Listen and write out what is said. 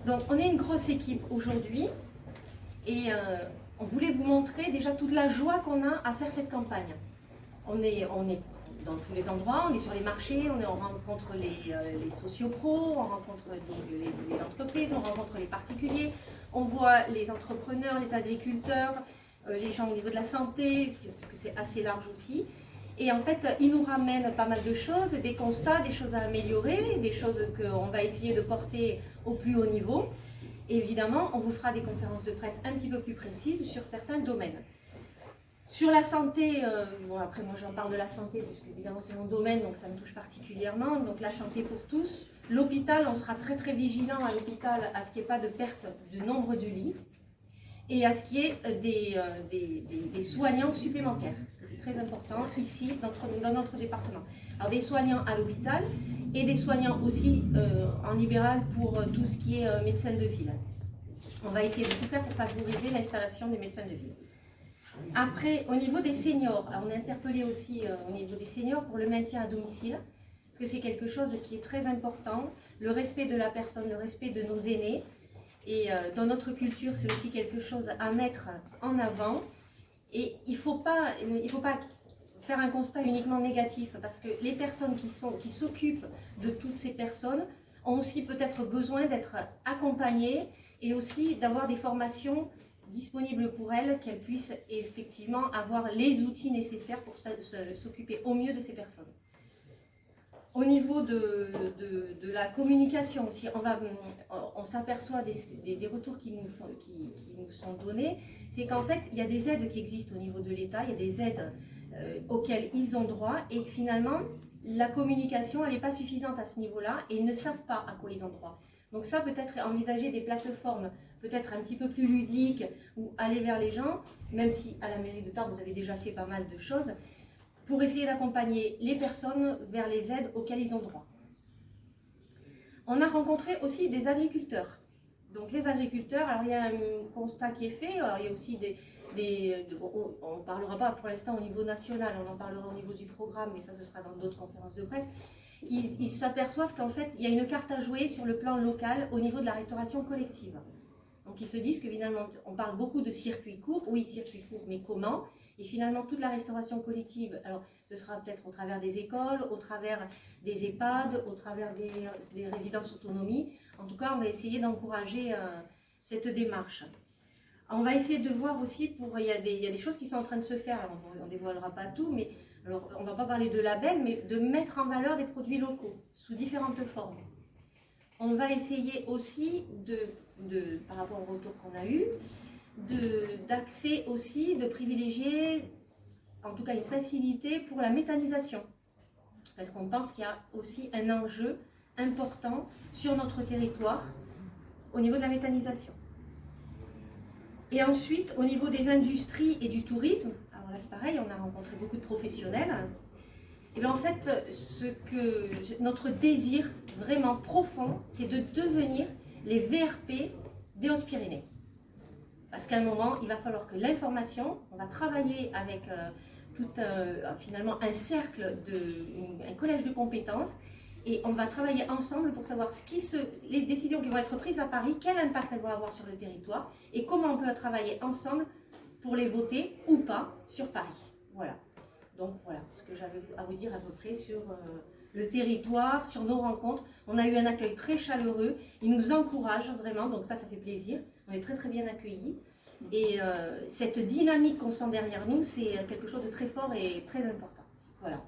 Donc on est une grosse équipe aujourd'hui et on voulait vous montrer déjà toute la joie qu'on a à faire cette campagne. On est dans tous les endroits, on est sur les marchés, on rencontre les sociopros, on rencontre les entreprises, on rencontre les particuliers, on voit les entrepreneurs, les agriculteurs, les gens au niveau de la santé, parce que c'est assez large aussi. Et en fait, ils nous ramènent pas mal de choses, des constats, des choses à améliorer, des choses qu'on va essayer de porter au plus haut niveau. Et évidemment, on vous fera des conférences de presse un petit peu plus précises sur certains domaines. Sur la santé, bon après moi j'en parle de la santé parce que évidemment c'est mon domaine donc ça me touche particulièrement. Donc la santé pour tous, l'hôpital, on sera très très vigilant à l'hôpital à ce qu'il n'y ait pas de perte du nombre de lits et à ce qu'il y ait des soignants supplémentaires. Parce que c'est très important ici dans notre département. Alors des soignants à l'hôpital et des soignants aussi en libéral pour tout ce qui est médecins de ville. On va essayer de tout faire pour favoriser l'installation des médecins de ville. Après, au niveau des seniors, alors on est interpellé aussi au niveau des seniors pour le maintien à domicile, parce que c'est quelque chose qui est très important, le respect de la personne, le respect de nos aînés, et dans notre culture, c'est aussi quelque chose à mettre en avant, et il ne faut pas faire un constat uniquement négatif, parce que les personnes qui s'occupent de toutes ces personnes ont aussi peut-être besoin d'être accompagnées, et aussi d'avoir des formations disponible pour elles, qu'elles puissent effectivement avoir les outils nécessaires pour s'occuper au mieux de ces personnes. Au niveau de la communication aussi, on s'aperçoit des retours qui nous sont donnés, c'est qu'en fait, il y a des aides qui existent au niveau de l'État, il y a des aides auxquelles ils ont droit, et finalement, la communication, elle n'est pas suffisante à ce niveau-là, et ils ne savent pas à quoi ils ont droit. Donc ça, peut-être envisager des plateformes peut-être un petit peu plus ludiques ou aller vers les gens, même si à la mairie de Tarbes, vous avez déjà fait pas mal de choses, pour essayer d'accompagner les personnes vers les aides auxquelles ils ont droit. On a rencontré aussi des agriculteurs. Donc les agriculteurs, alors il y a un constat qui est fait, alors il y a aussi on ne parlera pas pour l'instant au niveau national, on en parlera au niveau du programme, mais ça ce sera dans d'autres conférences de presse. Ils s'aperçoivent qu'en fait, il y a une carte à jouer sur le plan local au niveau de la restauration collective. Donc ils se disent que finalement, on parle beaucoup de circuits courts, oui, circuits courts, mais comment? Et finalement, toute la restauration collective, alors ce sera peut-être au travers des écoles, au travers des EHPAD, au travers des résidences autonomie. En tout cas, on va essayer d'encourager cette démarche. On va essayer de voir aussi, il y a des choses qui sont en train de se faire, alors on ne dévoilera pas tout, mais alors, on ne va pas parler de label, mais de mettre en valeur des produits locaux, sous différentes formes. On va essayer aussi, par rapport au retour qu'on a eu, d'accès aussi, de privilégier, en tout cas une facilité pour la méthanisation. Parce qu'on pense qu'il y a aussi un enjeu important sur notre territoire au niveau de la méthanisation. Et ensuite, au niveau des industries et du tourisme, alors là c'est pareil, on a rencontré beaucoup de professionnels. Et bien en fait, notre désir vraiment profond, c'est de devenir les VRP des Hautes-Pyrénées. Parce qu'à un moment, il va falloir que l'information, on va travailler avec finalement un cercle, un collège de compétences, et on va travailler ensemble pour savoir les décisions qui vont être prises à Paris, quel impact elles vont avoir sur le territoire, et comment on peut travailler ensemble pour les voter ou pas sur Paris. Voilà. Donc voilà ce que j'avais à vous dire à peu près sur le territoire, sur nos rencontres. On a eu un accueil très chaleureux, ils nous encouragent vraiment, donc ça fait plaisir. On est très très bien accueillis. Et cette dynamique qu'on sent derrière nous, c'est quelque chose de très fort et très important. Voilà.